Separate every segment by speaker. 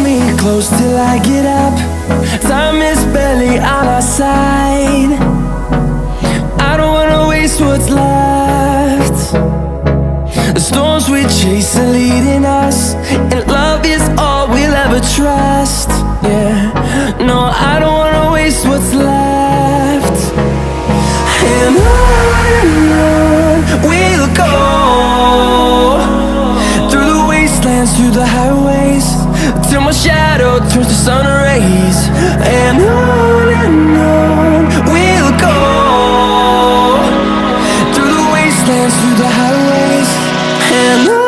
Speaker 1: me close till I get up. Time is barely on our side. I don't wanna waste what's left. The storms we chase are leading us, and love is all we'll ever trust. Yeah, no, I don't wanna waste what's left. And on we'll go, through the wastelands, through the highways, till my shadow turns to sun rays. And on we'll go, through the wastelands, through the highways, and on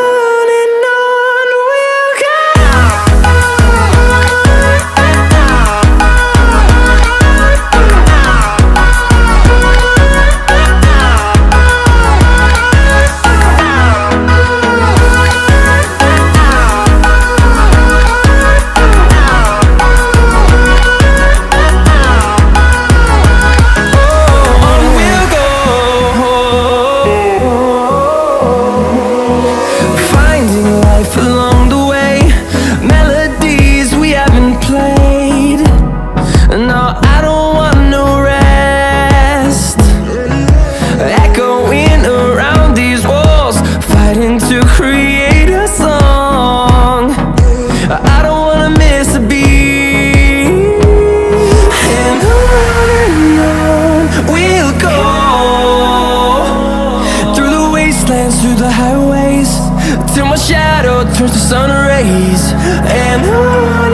Speaker 1: we'll go. Through the highways, till my shadow turns to sun rays. And on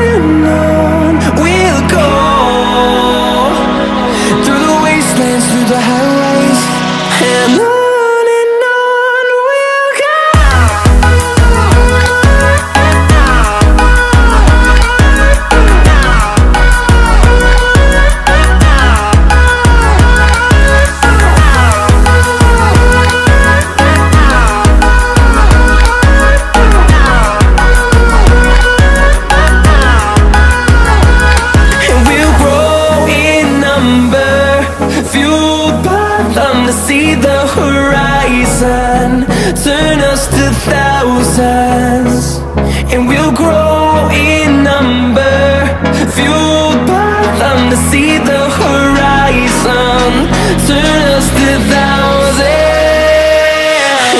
Speaker 1: we'll go, through the wastelands, through the highways, and on we'll go. See the horizon turn us to thousands, and we'll grow in number, fueled by them. To see the horizon turn us to thousands,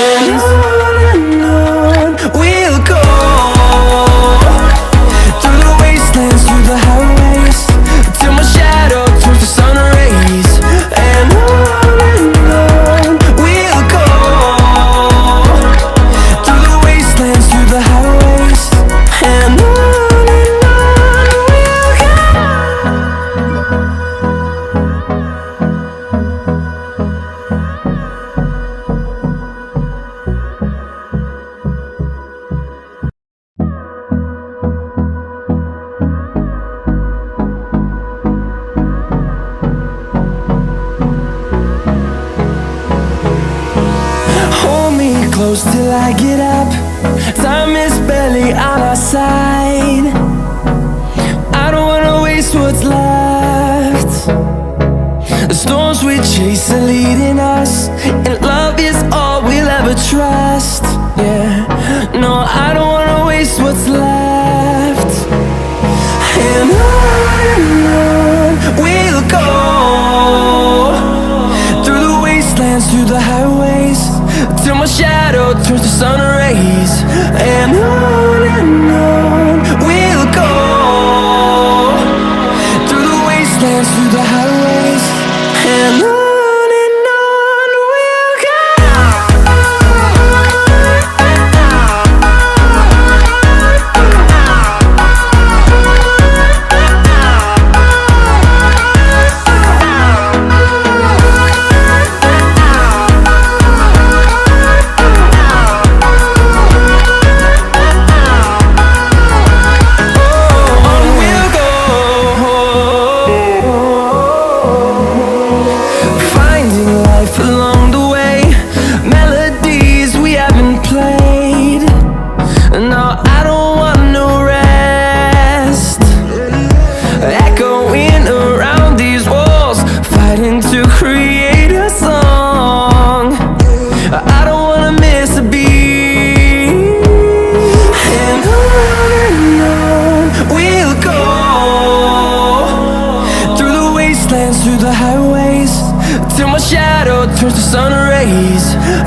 Speaker 1: and on we'll go, through the wastelands, through the highways, till my shadow turns to sun rays. And on close till I get up. Time is barely on our side. I don't wanna waste what's left. The storms we chase are leading us, and love is all we'll ever trust. Yeah, no, I don't wanna waste what's left. And on we'll go, through the wastelands, through the highways, till my shadow turns to sun rays. And on we'll go, through the wastelands, through the highways, and on turns to sun rays.